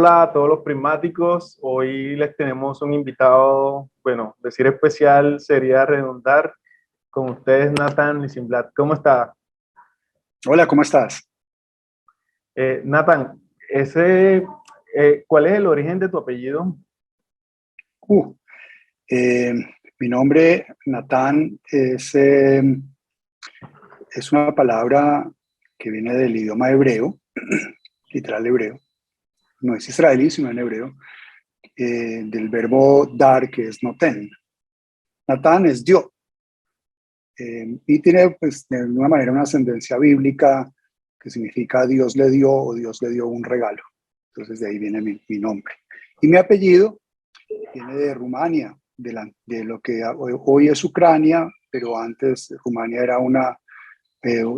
Hola a todos los prismáticos. Hoy les tenemos un invitado, bueno, decir especial sería redundar. Con ustedes, Nathan Nisimblad. ¿Cómo está? Hola, ¿cómo estás? Nathan, ¿cuál es el origen de tu apellido? Uh, eh, Mi nombre, Natán, es una palabra que viene del idioma hebreo, literal hebreo. No es israelí, sino en hebreo, del verbo dar, que es noten. Natán es Dios, y tiene, pues, de alguna manera una ascendencia bíblica que significa Dios le dio o Dios le dio un regalo. Entonces de ahí viene mi nombre. Y mi apellido viene de Rumania, de lo que hoy es Ucrania, pero antes Rumania era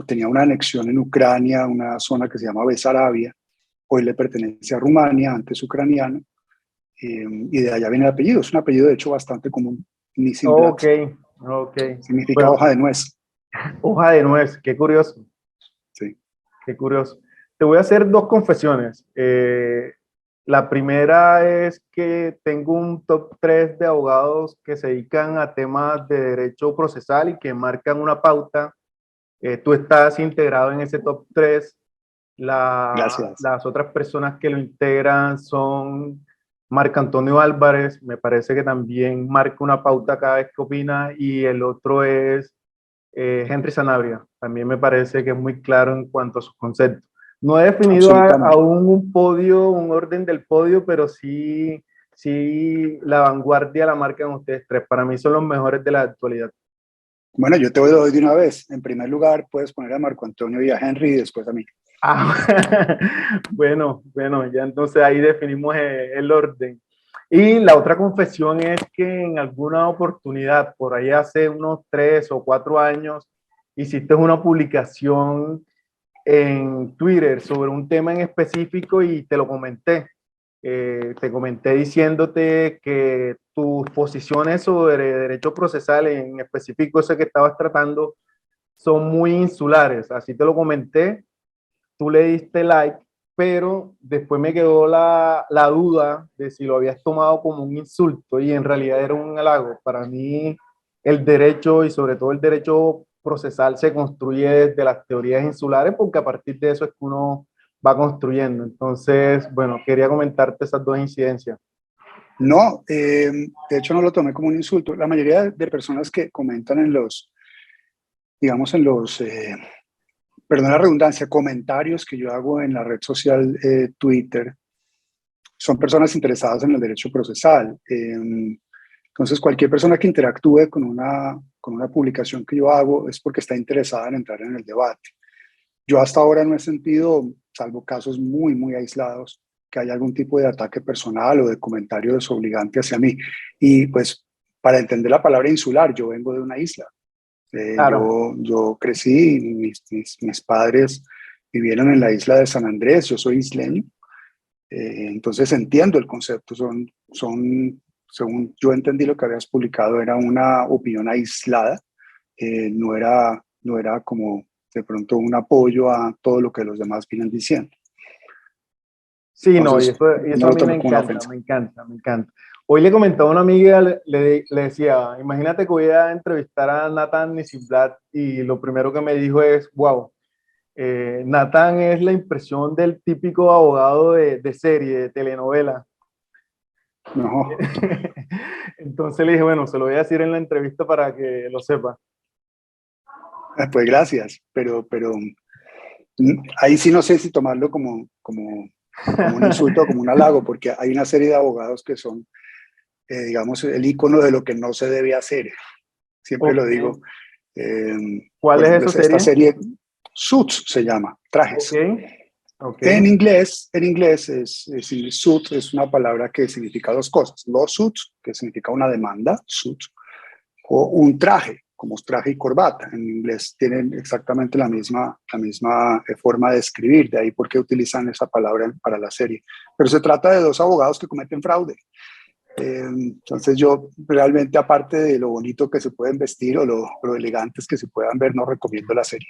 tenía una anexión en Ucrania, una zona que se llama Besarabia. Hoy le pertenece a Rumania, antes ucraniano, y de allá viene el apellido. Es un apellido, de hecho, bastante común. Nisimblad Ok, ok. significa Bueno, hoja de nuez. hoja de nuez, qué curioso, Sí. qué curioso. Te voy a hacer dos confesiones. La primera es que tengo un top 3 de abogados que se dedican a temas de derecho procesal y que marcan una pauta. Tú estás integrado en ese top 3. Gracias. Las otras personas que lo integran son Marco Antonio Álvarez, me parece que también marca una pauta cada vez que opina, y el otro es Henry Sanabria. También me parece que es muy claro en cuanto a sus conceptos. No he definido Absolutamente. aún un podio, un orden del podio, pero sí, sí la vanguardia la marcan ustedes tres. Para mí son los mejores de la actualidad. Bueno, yo te doy de una vez. En primer lugar, puedes poner a Marco Antonio y a Henry y después a mí. Ah, bueno, ya entonces ahí definimos el orden. Y la otra confesión es que en alguna oportunidad, por ahí hace unos 3 o 4 años, hiciste una publicación en Twitter sobre un tema en específico y te lo comenté. Te comenté diciéndote que tus posiciones sobre derecho procesal, en específico ese que estabas tratando, son muy insulares. Así te lo comenté, tú le diste like, pero después me quedó la duda de si lo habías tomado como un insulto y en realidad era un halago. Para mí el derecho y sobre todo el derecho procesal se construye desde las teorías insulares porque a partir de eso es que uno va construyendo. Entonces, bueno, quería comentarte esas dos incidencias. No, de hecho no lo tomé como un insulto. La mayoría de personas que comentan digamos, perdón la redundancia, comentarios que yo hago en la red social Twitter, son personas interesadas en el derecho procesal. Entonces, cualquier persona que interactúe con una publicación que yo hago es porque está interesada en entrar en el debate. Yo hasta ahora no he sentido, salvo casos muy, muy aislados, que haya algún tipo de ataque personal o de comentario desobligante hacia mí. Y pues, para entender la palabra insular, yo vengo de una isla. Claro. Yo crecí, mis padres vivieron en la isla de San Andrés, yo soy isleño, entonces entiendo el concepto, según yo entendí lo que habías publicado, era una opinión aislada, no era como de pronto un apoyo a todo lo que los demás vienen diciendo. Sí, no, Entonces, y eso no a lo mí me tomé como una encanta, ofensa. me encanta, me encanta. Hoy le comentaba a una amiga, le decía, imagínate que voy a entrevistar a Nathan Nisimblad y lo primero que me dijo es, wow, Nathan es la impresión del típico abogado de serie, de telenovela. No, Entonces le dije, bueno, se lo voy a decir en la entrevista para que lo sepa. pues gracias, pero ahí sí no sé si tomarlo como un insulto o como un halago, porque hay una serie de abogados que son, digamos, el icono de lo que no se debe hacer. Siempre Ok, lo digo. ¿cuál Por es ejemplo, esa esta serie? serie Suits se llama, Ok, trajes. ok, En inglés suit es una palabra que significa dos cosas. Lawsuit, que significa una demanda, suit, o un traje, como traje y corbata. En inglés tienen exactamente la misma forma de escribir, de ahí por qué utilizan esa palabra para la serie. Pero se trata de dos abogados que cometen fraude. Entonces yo realmente, aparte de lo bonito que se pueden vestir o lo elegantes que se puedan ver, no recomiendo la serie.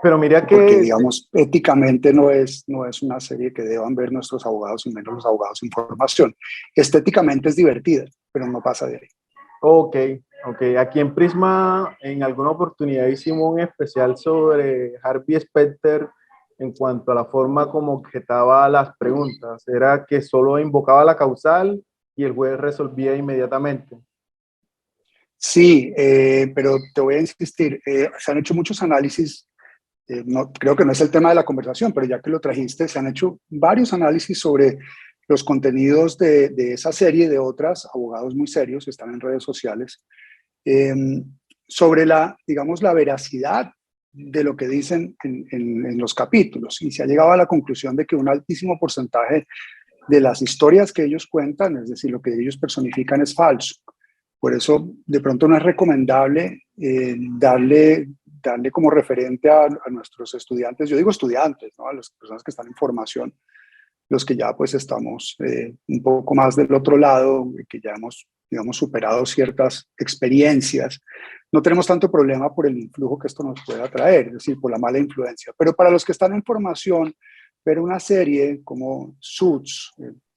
Pero mira porque, que digamos, éticamente no es una serie que deban ver nuestros abogados y menos los abogados en formación. Estéticamente es divertida, pero no pasa de ahí. ok, ok. Aquí en Prisma, en alguna oportunidad hicimos un especial sobre Harvey Specter en cuanto a la forma como objetaba las preguntas. Era que solo invocaba la causal y el juez resolvía inmediatamente. Sí, pero te voy a insistir, se han hecho muchos análisis, no, creo que no es el tema de la conversación, pero ya que lo trajiste, se han hecho varios análisis sobre los contenidos de esa serie y de otras, abogados muy serios, están en redes sociales, eh, sobre digamos, la veracidad de lo que dicen en los capítulos. Y se ha llegado a la conclusión de que un altísimo porcentaje de las historias que ellos cuentan, es decir, lo que ellos personifican, es falso. Por eso, de pronto, no es recomendable darle como referente a nuestros estudiantes, yo digo estudiantes, ¿no? A las personas que están en formación, los que ya pues estamos un poco más del otro lado, que ya hemos, digamos, superado ciertas experiencias, no tenemos tanto problema por el influjo que esto nos pueda traer, es decir, por la mala influencia. Pero para los que están en formación, ver una serie como Suits,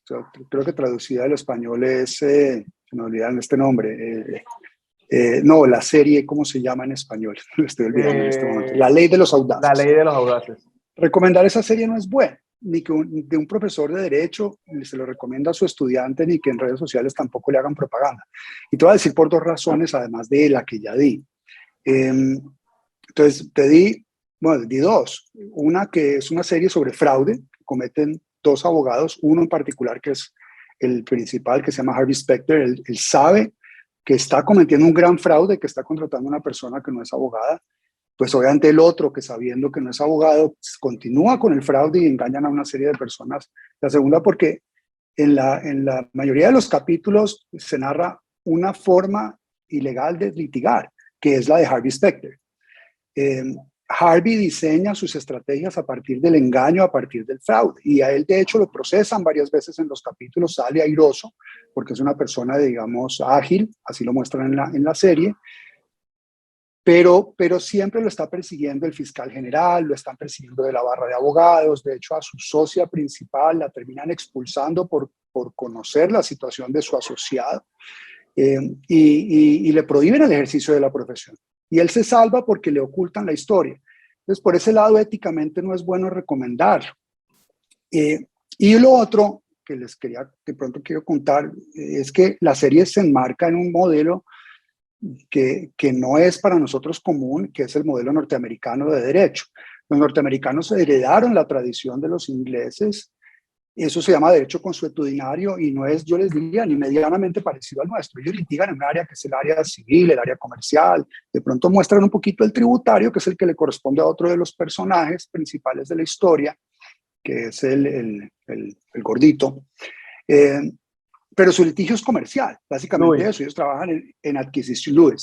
creo que traducida al español es, se me olvidan este nombre, no, la serie, ¿cómo se llama en español? Lo estoy olvidando en este momento. La ley de los La audaces. ley de los audaces. Recomendar esa serie no es bueno, ni que un profesor de derecho se lo recomienda a su estudiante, ni que en redes sociales tampoco le hagan propaganda. Y te voy a decir por dos razones, además de la que ya di. Entonces, di dos. Una que es una serie sobre fraude, que cometen dos abogados, uno en particular que es el principal, que se llama Harvey Specter. Él sabe que está cometiendo un gran fraude, que está contratando a una persona que no es abogada. Pues obviamente el otro, que sabiendo que no es abogado, pues, continúa con el fraude y engañan a una serie de personas. La segunda, porque en la mayoría de los capítulos se narra una forma ilegal de litigar, que es la de Harvey Specter. Harvey diseña sus estrategias a partir del engaño, a partir del fraude, y a él de hecho lo procesan varias veces en los capítulos, sale airoso, porque es una persona, digamos, ágil, así lo muestran en la serie, pero siempre lo está persiguiendo el fiscal general, lo están persiguiendo de la barra de abogados, de hecho a su socia principal la terminan expulsando por conocer la situación de su asociado, y le prohíben el ejercicio de la profesión. Y él se salva porque le ocultan la historia. Entonces, por ese lado, éticamente no es bueno recomendar. Y lo otro que les quería, de pronto quiero contar, es que la serie se enmarca en un modelo que no es para nosotros común, que es el modelo norteamericano de derecho. Los norteamericanos heredaron la tradición de los ingleses. Eso se llama derecho consuetudinario y no es, yo les diría, ni medianamente parecido al nuestro. Ellos litigan en un área que es el área civil, el área comercial. De pronto muestran un poquito el tributario, que es el que le corresponde a otro de los personajes principales de la historia, que es el gordito. Pero su litigio es comercial, básicamente eso. Ellos trabajan en adquisición.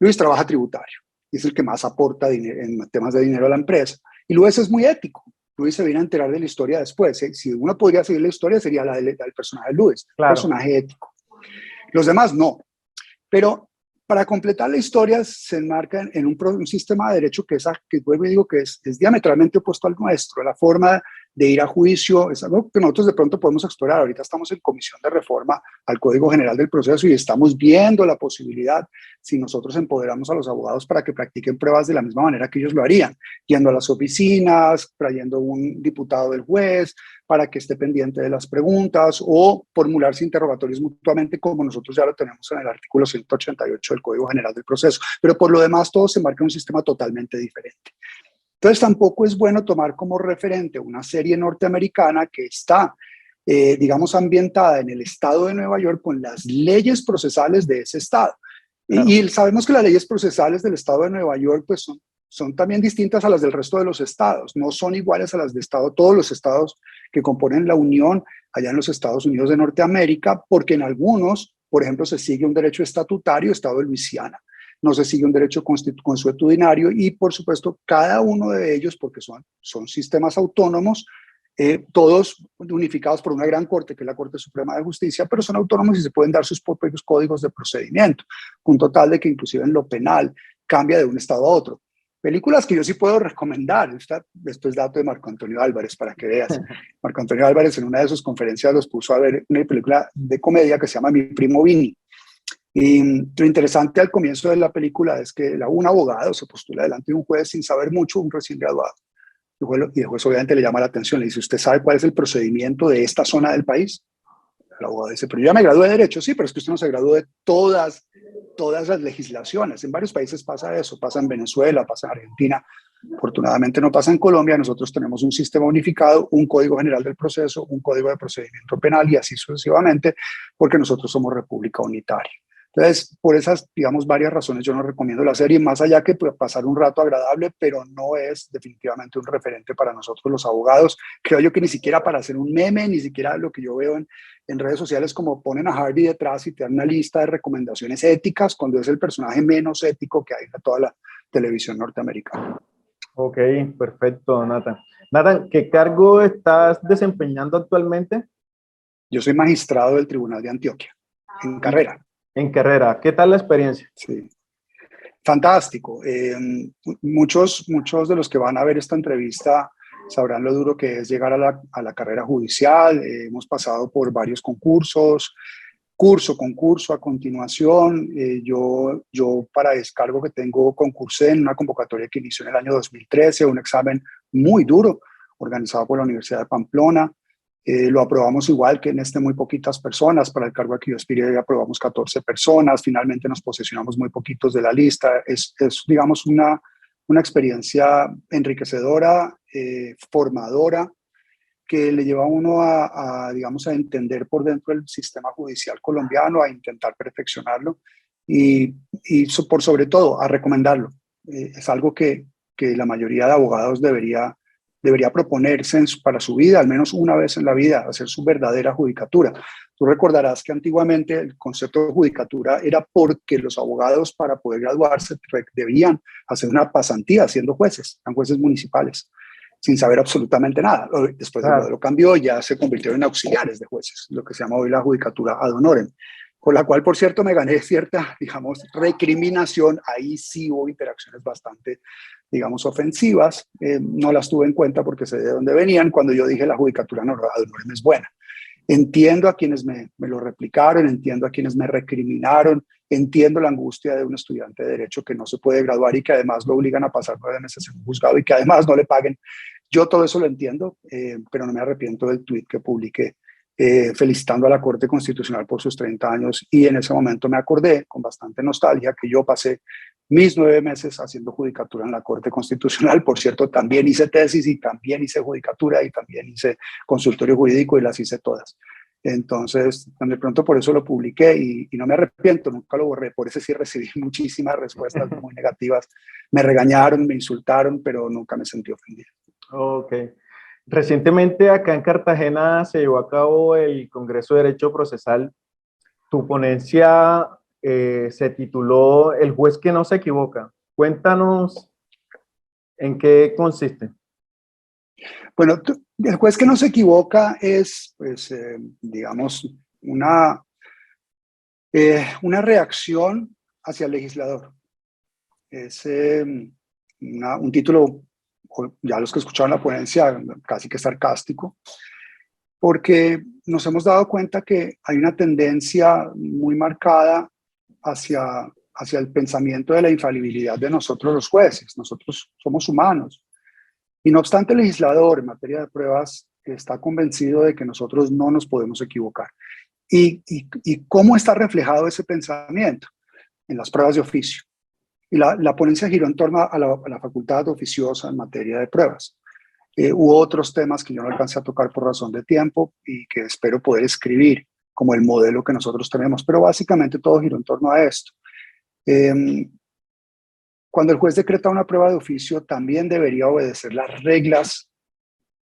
Luis trabaja tributario y es el que más aporta dinero, en temas de dinero a la empresa. Y Luis es muy ético. Luis se viene a enterar de la historia después. Si uno podría seguir la historia, sería la del personaje de Luis, Claro. Personaje ético. Los demás no. Pero para completar la historia se enmarca en un sistema de derecho que vuelvo y digo que es diametralmente opuesto al nuestro. La forma de ir a juicio es algo que nosotros de pronto podemos explorar. Ahorita estamos en comisión de reforma al Código General del Proceso y estamos viendo la posibilidad, si nosotros empoderamos a los abogados para que practiquen pruebas de la misma manera que ellos lo harían, yendo a las oficinas, trayendo un diputado del juez para que esté pendiente de las preguntas o formularse interrogatorios mutuamente, como nosotros ya lo tenemos en el artículo 188 del Código General del Proceso. Pero por lo demás todo se marca en un sistema totalmente diferente. Entonces tampoco es bueno tomar como referente una serie norteamericana que está, digamos, ambientada en el estado de Nueva York con las leyes procesales de ese estado. Claro. Y sabemos que las leyes procesales del estado de Nueva York pues son también distintas a las del resto de los estados, no son iguales a las de todos los estados que componen la Unión allá en los Estados Unidos de Norteamérica, porque en algunos, por ejemplo, se sigue un derecho estatutario, estado de Luisiana, no se sigue un derecho consuetudinario y, por supuesto, cada uno de ellos, porque son sistemas autónomos, todos unificados por una gran corte, que es la Corte Suprema de Justicia, pero son autónomos y se pueden dar sus propios códigos de procedimiento, punto tal de que inclusive en lo penal cambia de un estado a otro. Películas que yo sí puedo recomendar. Esto es dato de Marco Antonio Álvarez para que veas. Marco Antonio Álvarez en una de sus conferencias los puso a ver una película de comedia que se llama Mi Primo Vini. Y lo interesante al comienzo de la película es que un abogado se postula delante de un juez sin saber mucho, un recién graduado. Y el juez obviamente le llama la atención, le dice, ¿usted sabe cuál es el procedimiento de esta zona del país? El abogado dice, pero yo ya me gradué de Derecho. Sí, pero es que usted no se graduó de todas las legislaciones. En varios países pasa eso, pasa en Venezuela, pasa en Argentina. Afortunadamente no pasa en Colombia. Nosotros tenemos un sistema unificado, un código general del proceso, un código de procedimiento penal y así sucesivamente, porque nosotros somos república unitaria. Entonces, por esas, digamos, varias razones yo no recomiendo la serie, más allá que pasar un rato agradable, pero no es definitivamente un referente para nosotros los abogados. Creo yo que ni siquiera para hacer un meme, ni siquiera lo que yo veo en redes sociales, como ponen a Harvey detrás y te dan una lista de recomendaciones éticas, cuando es el personaje menos ético que hay en toda la televisión norteamericana. Ok, perfecto, Nathan. Nathan, ¿qué cargo estás desempeñando actualmente? Yo soy magistrado del Tribunal de Antioquia, en carrera. En carrera. ¿Qué tal la experiencia? Sí. Fantástico. Muchos de los que van a ver esta entrevista sabrán lo duro que es llegar a la carrera judicial. Hemos pasado por varios concurso, concurso. A continuación, yo para descargo que tengo concursé en una convocatoria que inició en el año 2013, un examen muy duro organizado por la Universidad de Pamplona. Lo aprobamos igual que en muy poquitas personas. Para el cargo a que yo aspiré aprobamos 14 personas. Finalmente nos posesionamos muy poquitos de la lista. Es digamos, una experiencia enriquecedora, formadora, que le lleva a uno digamos, a entender por dentro el sistema judicial colombiano, a intentar perfeccionarlo y por sobre todo a recomendarlo. Es algo que la mayoría de abogados debería proponerse para su vida, al menos una vez en la vida, hacer su verdadera judicatura. Tú recordarás que antiguamente el concepto de judicatura era porque los abogados para poder graduarse debían hacer una pasantía siendo jueces, eran jueces municipales, sin saber absolutamente nada. Después el modelo cambió, ya se convirtieron en auxiliares de jueces, lo que se llama hoy la judicatura ad honorem, con la cual, por cierto, me gané cierta, digamos, recriminación. Ahí sí hubo interacciones bastante, digamos, ofensivas. No las tuve en cuenta porque sé de dónde venían cuando yo dije la judicatura ad honorem es buena. Entiendo a quienes me lo replicaron, entiendo a quienes me recriminaron, entiendo la angustia de un estudiante de Derecho que no se puede graduar y que además lo obligan a pasar 9 meses en un juzgado y que además no le paguen. Yo todo eso lo entiendo, pero no me arrepiento del tuit que publiqué felicitando a la Corte Constitucional por sus 30 años, y en ese momento me acordé con bastante nostalgia que yo pasé mis 9 meses haciendo judicatura en la Corte Constitucional. Por cierto, también hice tesis y también hice judicatura y también hice consultorio jurídico y las hice todas. Entonces, de pronto por eso lo publiqué y no me arrepiento, nunca lo borré. Por eso sí recibí muchísimas respuestas muy negativas. Me regañaron, me insultaron, pero nunca me sentí ofendido. Ok. Recientemente acá en Cartagena se llevó a cabo el Congreso de Derecho Procesal. Tu ponencia se tituló El juez que no se equivoca. Cuéntanos en qué consiste. Bueno, el juez que no se equivoca es, pues, digamos, una reacción hacia el legislador. Es un título, ya los que escucharon la ponencia, casi que sarcástico, porque nos hemos dado cuenta que hay una tendencia muy marcada hacia el pensamiento de la infalibilidad de nosotros los jueces. Nosotros somos humanos. Y no obstante, el legislador en materia de pruebas está convencido de que nosotros no nos podemos equivocar. ¿Y cómo está reflejado ese pensamiento? En las pruebas de oficio. Y la ponencia giró en torno a la facultad oficiosa en materia de pruebas. Hubo otros temas que yo no alcancé a tocar por razón de tiempo y que espero poder escribir como el modelo que nosotros tenemos, pero básicamente todo giró en torno a esto. Cuando el juez decreta una prueba de oficio, también debería obedecer las reglas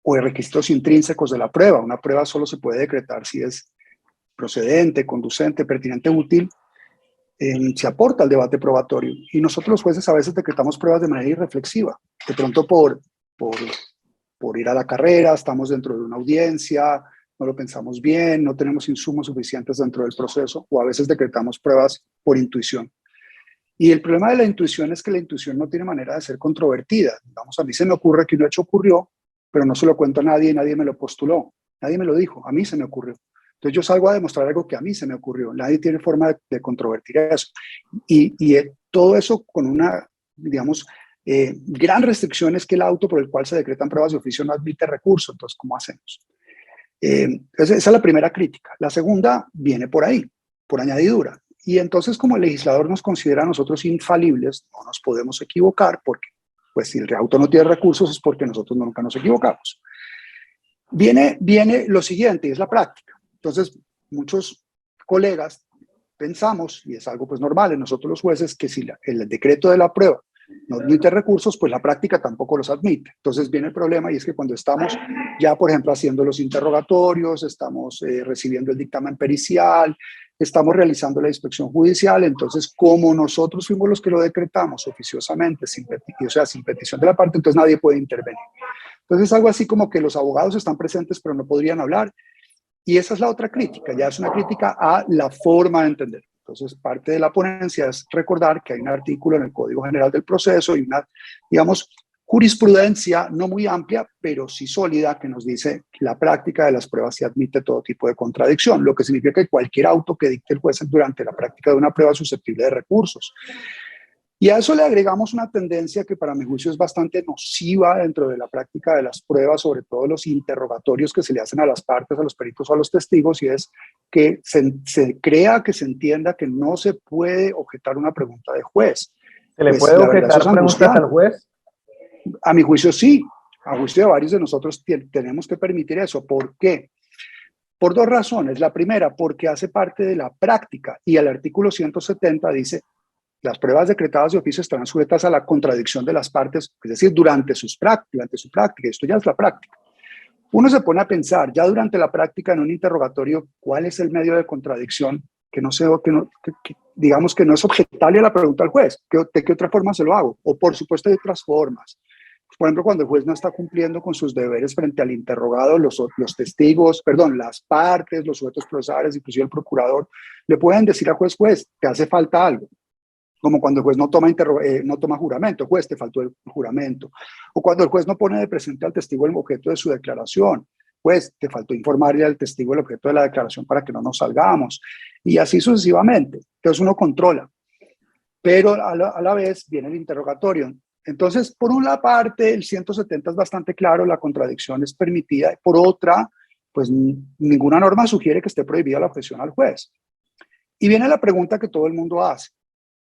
o requisitos intrínsecos de la prueba. Una prueba solo se puede decretar si es procedente, conducente, pertinente, útil, se aporta al debate probatorio. Y nosotros los jueces a veces decretamos pruebas de manera irreflexiva. De pronto por ir a la carrera, estamos dentro de una audiencia, no lo pensamos bien, no tenemos insumos suficientes dentro del proceso, o a veces decretamos pruebas por intuición. Y el problema de la intuición es que la intuición no tiene manera de ser controvertida. Digamos, a mí se me ocurre que un hecho ocurrió, pero no se lo cuento a nadie y nadie me lo postuló. Nadie me lo dijo, a mí se me ocurrió. Entonces yo salgo a demostrar algo que a mí se me ocurrió. Nadie tiene forma de controvertir eso. Y todo eso con una, digamos, gran restricción es que el auto por el cual se decretan pruebas de oficio no admite recurso. Entonces, ¿cómo hacemos? Esa es la primera crítica. La segunda viene por ahí, por añadidura. Y entonces, como el legislador nos considera a nosotros infalibles, no nos podemos equivocar, porque pues si el auto no tiene recursos es porque nosotros nunca nos equivocamos. Viene lo siguiente, y es la práctica. Entonces, muchos colegas pensamos, y es algo pues normal en nosotros los jueces, que si el decreto de la prueba no admite recursos, pues la práctica tampoco los admite. Entonces viene el problema, y es que cuando estamos ya, por ejemplo, haciendo los interrogatorios, estamos recibiendo el dictamen pericial, estamos realizando la inspección judicial, entonces como nosotros fuimos los que lo decretamos oficiosamente, sin petición de la parte, entonces nadie puede intervenir. Entonces es algo así como que los abogados están presentes pero no podrían hablar, y esa es la otra crítica, ya es una crítica a la forma de entender. Entonces, parte de la ponencia es recordar que hay un artículo en el Código General del Proceso y una, digamos, jurisprudencia no muy amplia, pero sí sólida, que nos dice que la práctica de las pruebas sí admite todo tipo de contradicción, lo que significa que cualquier auto que dicte el juez durante la práctica de una prueba es susceptible de recursos. Y a eso le agregamos una tendencia que para mi juicio es bastante nociva dentro de la práctica de las pruebas, sobre todo los interrogatorios que se le hacen a las partes, a los peritos o a los testigos, y es que se crea que se entienda que no se puede objetar una pregunta de juez. ¿Se le puede objetar preguntas al juez? A mi juicio sí, a juicio de varios de nosotros tenemos que permitir eso. ¿Por qué? Por dos razones. La primera, porque hace parte de la práctica, y el artículo 170 dice: las pruebas decretadas de oficio estarán sujetas a la contradicción de las partes, es decir, durante su práctica. Esto ya es la práctica. Uno se pone a pensar, ya durante la práctica en un interrogatorio, ¿cuál es el medio de contradicción que digamos que no es objetable a la pregunta al juez? ¿De qué otra forma se lo hago? O por supuesto hay otras formas. Por ejemplo, cuando el juez no está cumpliendo con sus deberes frente al interrogado, los testigos, las partes, los sujetos procesales, inclusive el procurador, le pueden decir al juez, te hace falta algo. Como cuando el juez no toma juramento, juez, te faltó el juramento. O cuando el juez no pone de presente al testigo el objeto de su declaración, juez, te faltó informarle al testigo el objeto de la declaración para que no nos salgamos. Y así sucesivamente. Entonces uno controla. Pero a la vez viene el interrogatorio. Entonces, por una parte, el 170 es bastante claro, la contradicción es permitida. Por otra, pues ninguna norma sugiere que esté prohibida la objeción al juez. Y viene la pregunta que todo el mundo hace.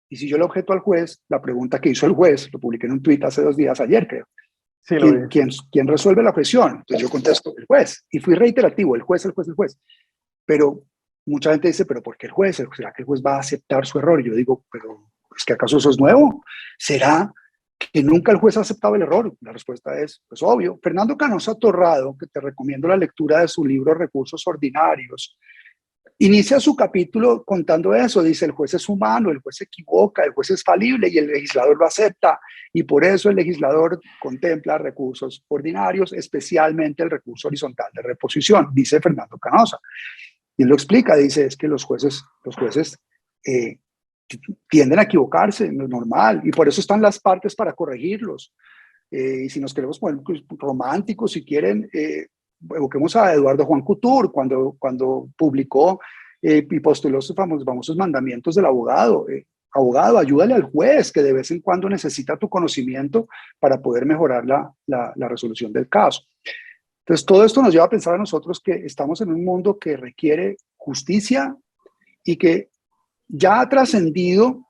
Y si yo le objeto al juez, la pregunta que hizo el juez, lo publiqué en un tuit hace 2 días, ayer creo. Sí, ¿Quién resuelve la objeción? Entonces yo contesto, el juez. Y fui reiterativo, el juez. Pero mucha gente dice, ¿pero por qué el juez? ¿Será que el juez va a aceptar su error? Y yo digo, ¿pero es que acaso eso es nuevo? ¿Será que nunca el juez ha aceptado el error? La respuesta es, pues obvio. Fernando Canosa Torrado, que te recomiendo la lectura de su libro Recursos Ordinarios, inicia su capítulo contando eso. Dice: el juez es humano, el juez se equivoca, el juez es falible y el legislador lo acepta, y por eso el legislador contempla recursos ordinarios, especialmente el recurso horizontal de reposición, dice Fernando Canosa. Y él lo explica, dice, es que los jueces tienden a equivocarse, no es normal, y por eso están las partes para corregirlos. Y si nos queremos poner románticos, si quieren, evoquemos a Eduardo Juan Couture cuando publicó y postuló sus famosos mandamientos del abogado. Abogado, ayúdale al juez, que de vez en cuando necesita tu conocimiento para poder mejorar la resolución del caso. Entonces, todo esto nos lleva a pensar a nosotros que estamos en un mundo que requiere justicia y que ya ha trascendido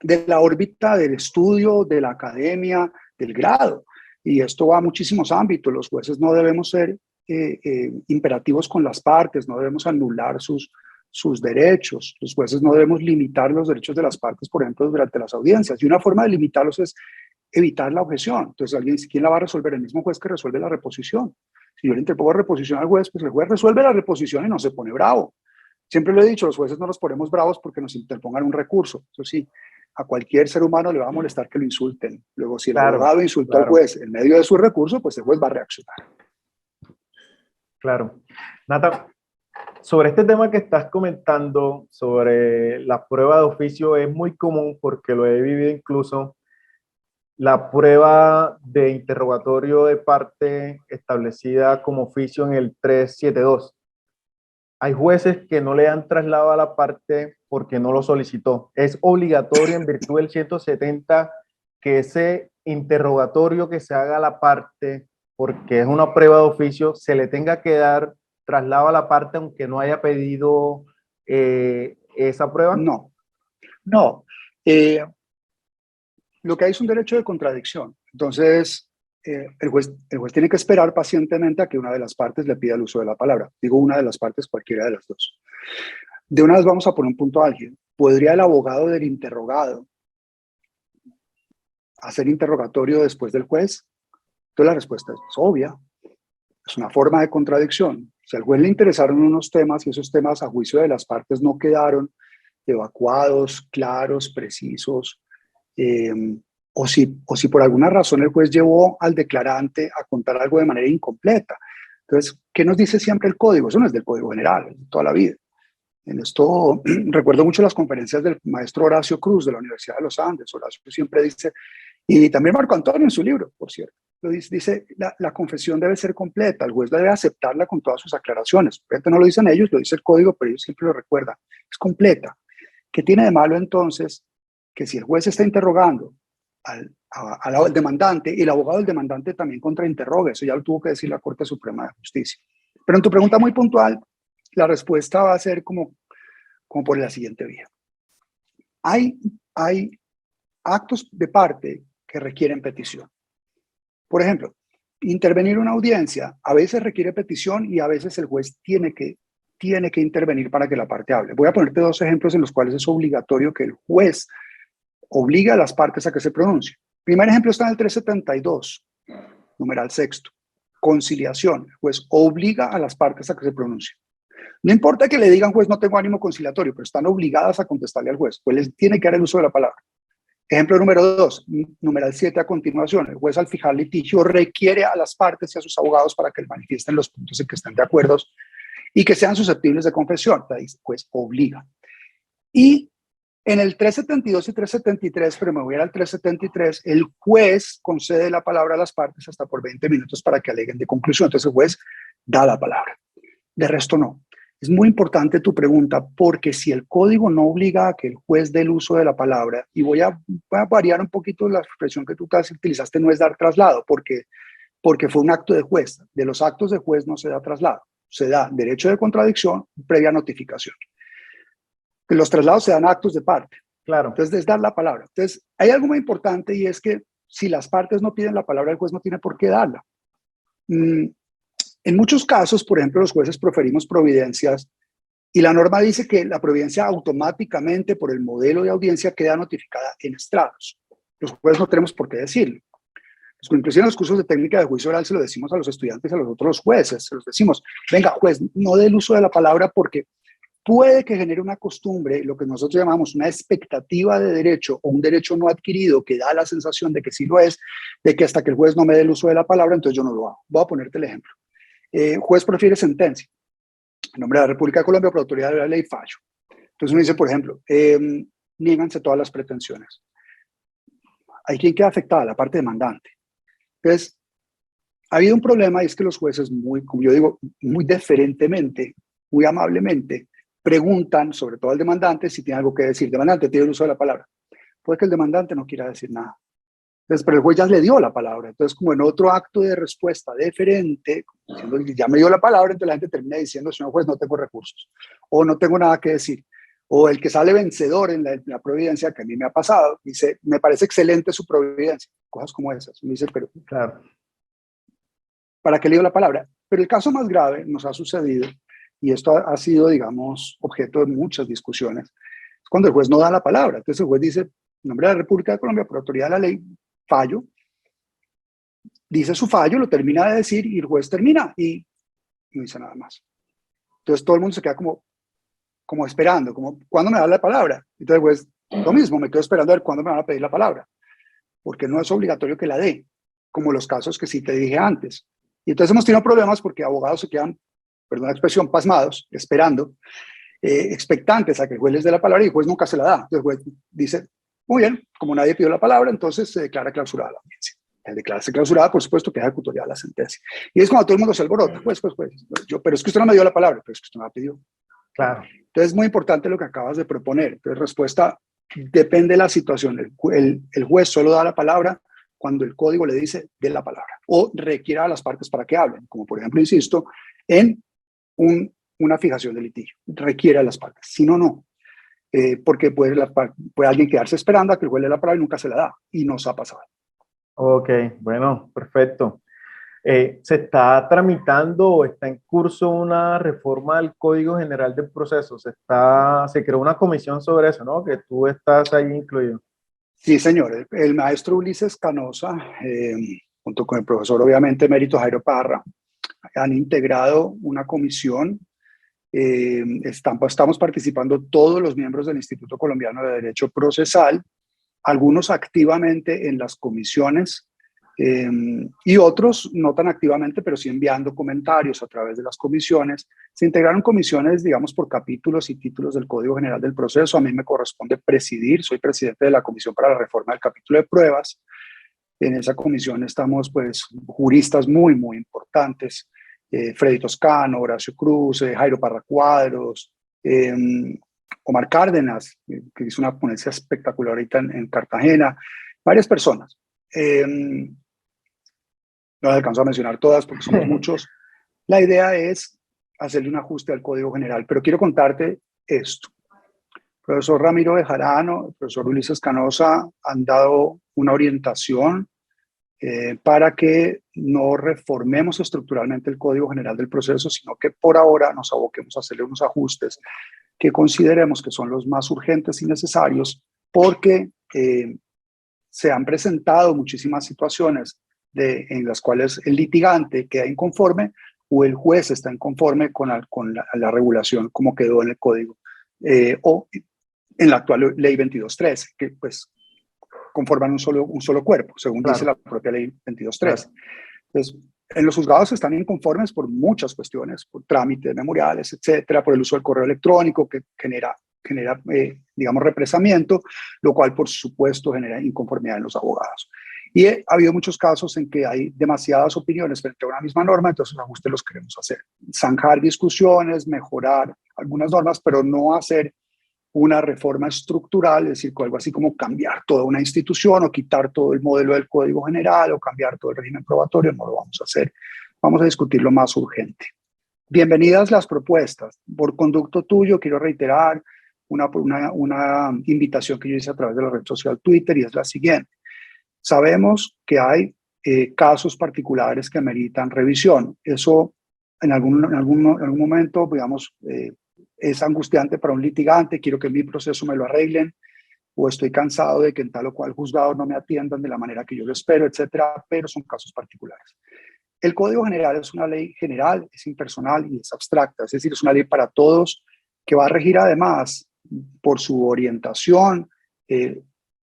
de la órbita del estudio, de la academia, del grado. Y esto va a muchísimos ámbitos. Los jueces no debemos ser imperativos con las partes, no debemos anular sus derechos. Los jueces no debemos limitar los derechos de las partes, por ejemplo, durante las audiencias. Y una forma de limitarlos es evitar la objeción. Entonces, ¿quién la va a resolver? El mismo juez que resuelve la reposición. Si yo le interpongo reposición al juez, pues el juez resuelve la reposición y no se pone bravo. Siempre lo he dicho, los jueces no nos ponemos bravos porque nos interpongan un recurso. Eso sí, a cualquier ser humano le va a molestar que lo insulten. Luego, si el abogado insultó al juez en medio de su recurso, pues el juez va a reaccionar. Claro. Nata, Sobre este tema que estás comentando, sobre la prueba de oficio, es muy común porque lo he vivido incluso, la prueba de interrogatorio de parte establecida como oficio en el 372. Hay jueces que no le dan traslado a la parte porque no lo solicitó. Es obligatorio en virtud del 170 que ese interrogatorio que se haga a la parte, porque es una prueba de oficio, se le tenga que dar traslado a la parte aunque no haya pedido esa prueba. No, no. Eh, lo que hay es un derecho de contradicción. Entonces, el juez tiene que esperar pacientemente a que una de las partes le pida el uso de la palabra. Digo una de las partes, cualquiera de las dos. De una vez vamos a poner un punto álgido. ¿Podría el abogado del interrogado hacer interrogatorio después del juez? Entonces la respuesta es obvia. Es una forma de contradicción. Si al juez le interesaron unos temas y esos temas a juicio de las partes no quedaron evacuados, claros, precisos, eh, o si por alguna razón el juez llevó al declarante a contar algo de manera incompleta. Entonces, ¿qué nos dice siempre el código? Eso no es del Código General, es de toda la vida. En esto recuerdo mucho las conferencias del maestro Horacio Cruz de la Universidad de los Andes. Horacio siempre dice, y también Marco Antonio en su libro, por cierto, lo dice la confesión debe ser completa, el juez debe aceptarla con todas sus aclaraciones. Obviamente no lo dicen ellos, lo dice el código, pero ellos siempre lo recuerdan. Es completa. ¿Qué tiene de malo entonces que si el juez está interrogando al demandante y el abogado del demandante también contrainterroga? Eso ya lo tuvo que decir la Corte Suprema de Justicia. Pero en tu pregunta muy puntual, la respuesta va a ser como por la siguiente vía. Hay actos de parte que requieren petición. Por ejemplo, intervenir en una audiencia a veces requiere petición y a veces el juez tiene que intervenir para que la parte hable. Voy a ponerte dos ejemplos en los cuales es obligatorio que el juez obligue a las partes a que se pronuncie. El primer ejemplo está en el 372, numeral sexto. Conciliación. El juez obliga a las partes a que se pronuncien. No importa que le digan, juez, no tengo ánimo conciliatorio, pero están obligadas a contestarle al juez. Pues les tiene que dar el uso de la palabra. Ejemplo número 2, numeral 7 a continuación. El juez al fijar litigio requiere a las partes y a sus abogados para que manifiesten los puntos en que estén de acuerdo y que sean susceptibles de confesión. El juez obliga. Y en el 372 y 373, pero me voy a ir al 373, el juez concede la palabra a las partes hasta por 20 minutos para que aleguen de conclusión. Entonces el juez da la palabra. De resto no. Es muy importante tu pregunta porque si el código no obliga a que el juez dé el uso de la palabra, y voy a variar un poquito la expresión que tú casi utilizaste, no es dar traslado, porque fue un acto de juez. De los actos de juez no se da traslado, se da derecho de contradicción previa notificación. Los traslados se dan a actos de parte. Claro. Entonces es dar la palabra. Entonces hay algo muy importante y es que si las partes no piden la palabra, el juez no tiene por qué darla. En muchos casos, por ejemplo, los jueces proferimos providencias y la norma dice que la providencia automáticamente por el modelo de audiencia queda notificada en estrados. Los jueces no tenemos por qué decirlo. Inclusive en los cursos de técnica de juicio oral se lo decimos a los estudiantes y a los otros jueces. Se los decimos, venga juez, no dé el uso de la palabra porque puede que genere una costumbre, lo que nosotros llamamos una expectativa de derecho o un derecho no adquirido que da la sensación de que sí lo es, de que hasta que el juez no me dé el uso de la palabra, entonces yo no lo hago. Voy a ponerte el ejemplo. Juez profiere sentencia en nombre de la República de Colombia por autoridad de la ley fallo. Entonces uno dice, por ejemplo, niéganse todas las pretensiones. ¿Hay quien queda afectada? La parte demandante. Entonces, ha habido un problema y es que los jueces, como yo digo, muy deferentemente, muy amablemente, preguntan, sobre todo al demandante, si tiene algo que decir. Demandante, tiene el uso de la palabra. Puede que el demandante no quiera decir nada. Entonces, pero el juez ya le dio la palabra. Entonces, como en otro acto de respuesta deferente, diciendo, ya me dio la palabra, entonces la gente termina diciendo, señor juez, no tengo recursos, o no tengo nada que decir. O el que sale vencedor en la providencia, que a mí me ha pasado, dice, me parece excelente su providencia. Cosas como esas. Me dice, pero Claro. ¿para qué le dio la palabra? Pero el caso más grave nos ha sucedido, y esto ha sido, digamos, objeto de muchas discusiones, es cuando el juez no da la palabra. Entonces el juez dice, en nombre de la República de Colombia, por autoridad de la ley, fallo, dice su fallo, lo termina de decir y el juez termina y no dice nada más. Entonces todo el mundo se queda como esperando, como ¿cuándo me da la palabra? Entonces el juez, lo mismo, me quedo esperando a ver cuándo me van a pedir la palabra, porque no es obligatorio que la dé, como los casos que sí te dije antes. Y entonces hemos tenido problemas porque abogados se quedan perdón la expresión, pasmados, esperando, expectantes a que el juez les dé la palabra y el juez nunca se la da. Entonces el juez dice, muy bien, como nadie pidió la palabra, entonces se declara clausurada la audiencia. Al declararse clausurada, por supuesto, queda ejecutoriada la sentencia. Y es cuando todo el mundo se alborota, pues, pero es que usted no me dio la palabra, pero es que usted no la pidió. Claro. Entonces es muy importante lo que acabas de proponer. Entonces, respuesta depende de la situación. El juez solo da la palabra cuando el código le dice de la palabra o requiera a las partes para que hablen, como por ejemplo, insisto, en una fijación de litigio. Requiere a las partes, si no, no. Porque puede alguien quedarse esperando a que el juez le dé la palabra y nunca se la da. Y nos ha pasado. Ok, bueno, perfecto. Se está tramitando o está en curso una reforma del Código General del Proceso. Se creó una comisión sobre eso, ¿no? Que tú estás ahí incluido. Sí, señor. El maestro Ulises Canosa, junto con el profesor, obviamente, emérito Jairo Parra, han integrado una comisión. Estamos participando todos los miembros del Instituto Colombiano de Derecho Procesal, algunos activamente en las comisiones y otros no tan activamente, pero sí enviando comentarios a través de las comisiones. Se integraron comisiones, digamos, por capítulos y títulos del Código General del Proceso. A mí me corresponde presidir, soy presidente de la Comisión para la Reforma del Capítulo de Pruebas. En esa comisión estamos, pues, juristas muy, muy importantes. Freddy Toscano, Horacio Cruz, Jairo Parra Cuadros, Omar Cárdenas, que hizo una ponencia espectacular ahorita en Cartagena, varias personas. No las alcanzo a mencionar todas porque somos muchos. La idea es hacerle un ajuste al Código General, pero quiero contarte esto. El profesor Ramiro Bejarano, el profesor Ulises Canosa han dado una orientación para que no reformemos estructuralmente el Código General del Proceso, sino que por ahora nos aboquemos a hacerle unos ajustes que consideremos que son los más urgentes y necesarios, porque se han presentado muchísimas situaciones en las cuales el litigante queda inconforme o el juez está inconforme con la regulación como quedó en el Código o en la actual Ley 2213, que pues conforman un solo cuerpo, según dice la propia Ley 2213. Entonces, en los juzgados están inconformes por muchas cuestiones, por trámites memoriales, etcétera, por el uso del correo electrónico que genera digamos, represamiento, lo cual, por supuesto, genera inconformidad en los abogados. Y ha habido muchos casos en que hay demasiadas opiniones frente a una misma norma, entonces los ajustes los queremos hacer. Zanjar discusiones, mejorar algunas normas, pero no hacer una reforma estructural, es decir, algo así como cambiar toda una institución o quitar todo el modelo del Código General o cambiar todo el régimen probatorio, no lo vamos a hacer. Vamos a discutir lo más urgente. Bienvenidas las propuestas. Por conducto tuyo, quiero reiterar una invitación que yo hice a través de la red social Twitter y es la siguiente. Sabemos que hay casos particulares que ameritan revisión. Eso en algún momento, digamos, es angustiante para un litigante, quiero que mi proceso me lo arreglen, o estoy cansado de que en tal o cual juzgado no me atiendan de la manera que yo lo espero, etcétera, pero son casos particulares. El Código General es una ley general, es impersonal y es abstracta, es decir, es una ley para todos que va a regir además por su orientación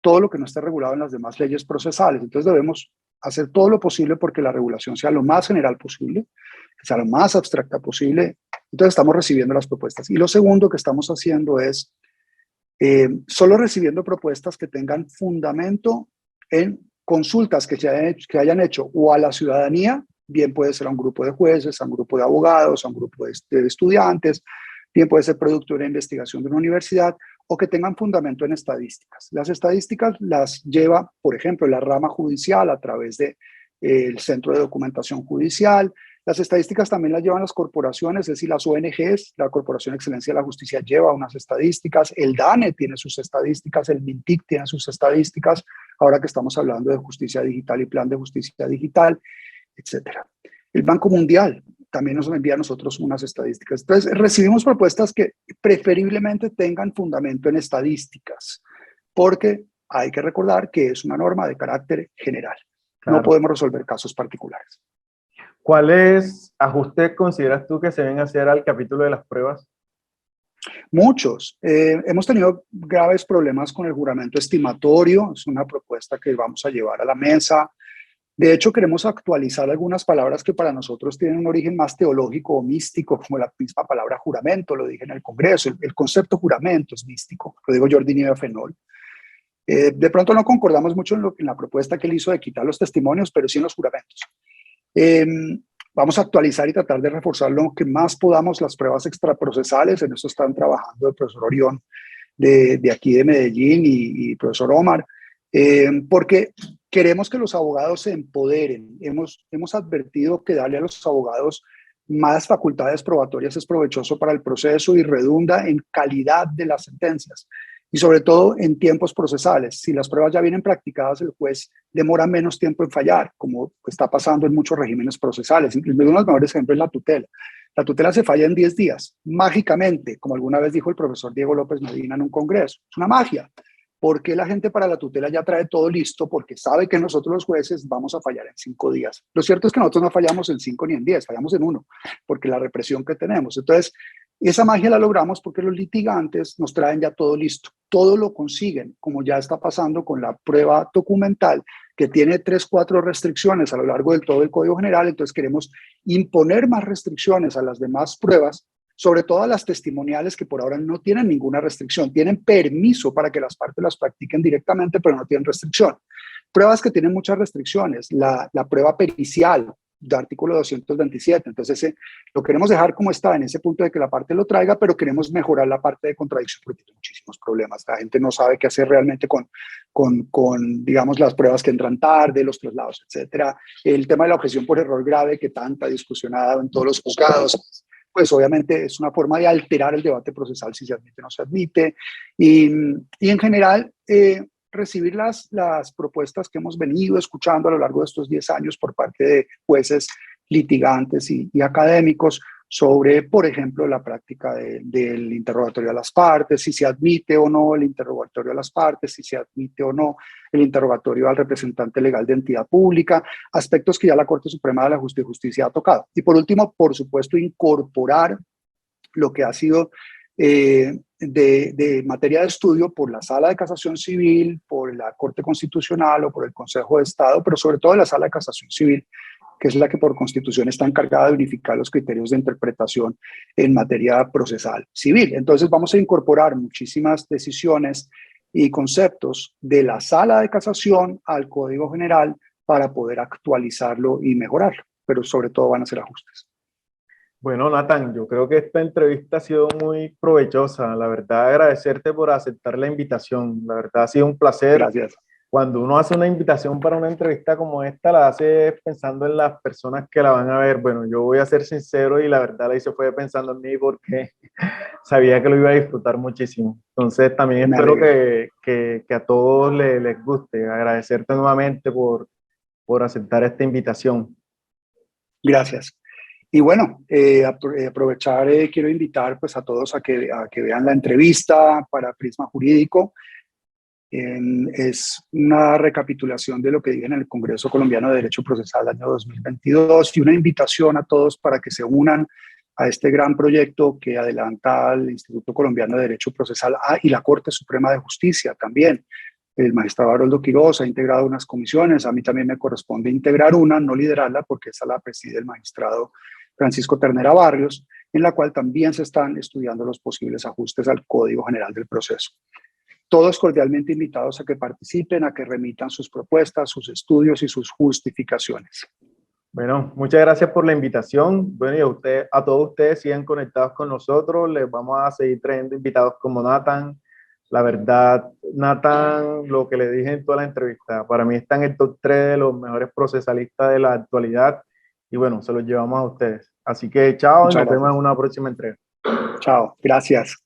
todo lo que no esté regulado en las demás leyes procesales. Entonces debemos hacer todo lo posible porque la regulación sea lo más general posible, que sea lo más abstracta posible. Entonces estamos recibiendo las propuestas. Y lo segundo que estamos haciendo es solo recibiendo propuestas que tengan fundamento en consultas que hayan hecho o a la ciudadanía, bien puede ser a un grupo de jueces, a un grupo de abogados, a un grupo de estudiantes, bien puede ser producto de una investigación de una universidad, o que tengan fundamento en estadísticas. Las estadísticas las lleva, por ejemplo, la rama judicial a través del Centro de Documentación Judicial. Las estadísticas también las llevan las corporaciones, es decir, las ONGs, la Corporación de Excelencia de la Justicia lleva unas estadísticas, el DANE tiene sus estadísticas, el MINTIC tiene sus estadísticas, ahora que estamos hablando de justicia digital y plan de justicia digital, etcétera. El Banco Mundial también nos envía a nosotros unas estadísticas. Entonces, recibimos propuestas que preferiblemente tengan fundamento en estadísticas, porque hay que recordar que es una norma de carácter general. Claro. No podemos resolver casos particulares. ¿Cuáles ajustes consideras tú que se deben hacer al capítulo de las pruebas? Muchos. Hemos tenido graves problemas con el juramento estimatorio. Es una propuesta que vamos a llevar a la mesa. De hecho, queremos actualizar algunas palabras que para nosotros tienen un origen más teológico o místico, como la misma palabra juramento, lo dije en el Congreso. El concepto juramento es místico, lo digo Jordi Nieva Fenol. De pronto no concordamos mucho en la propuesta que él hizo de quitar los testimonios, pero sí en los juramentos. Vamos a actualizar y tratar de reforzar lo que más podamos las pruebas extraprocesales. En eso están trabajando el profesor Orión de aquí de Medellín y profesor Omar, porque queremos que los abogados se empoderen. Hemos advertido que darle a los abogados más facultades probatorias es provechoso para el proceso y redunda en calidad de las sentencias y sobre todo en tiempos procesales. Si las pruebas ya vienen practicadas, el juez demora menos tiempo en fallar, como está pasando en muchos regímenes procesales. Uno de los mejores ejemplos es la tutela. La tutela se falla en 10 días, mágicamente, como alguna vez dijo el profesor Diego López Medina en un congreso. Es una magia. ¿Por qué la gente para la tutela ya trae todo listo? Porque sabe que nosotros los jueces vamos a fallar en 5 días. Lo cierto es que nosotros no fallamos en 5 ni en 10, fallamos en 1, porque la represión que tenemos. Entonces, esa magia la logramos porque los litigantes nos traen ya todo listo. Todo lo consiguen, como ya está pasando con la prueba documental, que tiene 3, 4 restricciones a lo largo de todo el Código General. Entonces queremos imponer más restricciones a las demás pruebas, sobre todo a las testimoniales, que por ahora no tienen ninguna restricción, tienen permiso para que las partes las practiquen directamente, pero no tienen restricción. Pruebas que tienen muchas restricciones, la prueba pericial, de artículo 227, entonces lo queremos dejar como está, en ese punto de que la parte lo traiga, pero queremos mejorar la parte de contradicción porque tiene muchísimos problemas. La gente no sabe qué hacer realmente con digamos, las pruebas que entran tarde, los traslados, etcétera. El tema de la objeción por error grave, que tanta discusión ha dado en todos los juzgados, pues obviamente es una forma de alterar el debate procesal si se admite o no se admite. Y en general, recibir las propuestas que hemos venido escuchando a lo largo de estos 10 años por parte de jueces, litigantes y académicos sobre, por ejemplo, la práctica del interrogatorio a las partes, si se admite o no el interrogatorio a las partes, si se admite o no el interrogatorio al representante legal de entidad pública, aspectos que ya la Corte Suprema de la Justicia ha tocado. Y por último, por supuesto, incorporar lo que ha sido de materia de estudio por la Sala de Casación Civil, por la Corte Constitucional o por el Consejo de Estado, pero sobre todo la Sala de Casación Civil, que es la que por constitución está encargada de verificar los criterios de interpretación en materia procesal civil. Entonces vamos a incorporar muchísimas decisiones y conceptos de la Sala de Casación al Código General para poder actualizarlo y mejorarlo, pero sobre todo van a ser ajustes. Bueno, Nathan, yo creo que esta entrevista ha sido muy provechosa. La verdad, agradecerte por aceptar la invitación. La verdad, ha sido un placer. Gracias. Cuando uno hace una invitación para una entrevista como esta, la hace pensando en las personas que la van a ver. Bueno, yo voy a ser sincero y la verdad la hice fue pensando en mí porque sabía que lo iba a disfrutar muchísimo. Entonces, también espero que a todos les guste. Agradecerte nuevamente por aceptar esta invitación. Gracias. Y bueno, aprovechar, quiero invitar pues, a todos a que vean la entrevista para Prisma Jurídico. Es una recapitulación de lo que dije en el Congreso Colombiano de Derecho Procesal año 2022 y una invitación a todos para que se unan a este gran proyecto que adelanta el Instituto Colombiano de Derecho Procesal y la Corte Suprema de Justicia también. El magistrado Haroldo Quiroz ha integrado unas comisiones, a mí también me corresponde integrar una, no liderarla porque esa la preside el magistrado Francisco Ternera Barrios, en la cual también se están estudiando los posibles ajustes al Código General del Proceso. Todos cordialmente invitados a que participen, a que remitan sus propuestas, sus estudios y sus justificaciones. Bueno, muchas gracias por la invitación. Bueno, y a todos ustedes sigan conectados con nosotros. Les vamos a seguir trayendo invitados como Nathan. La verdad, Nathan, lo que le dije en toda la entrevista, para mí está en el top 3 de los mejores procesalistas de la actualidad. Y bueno, se los llevamos a ustedes. Así que chao y nos vemos en una próxima entrega. Chao, gracias.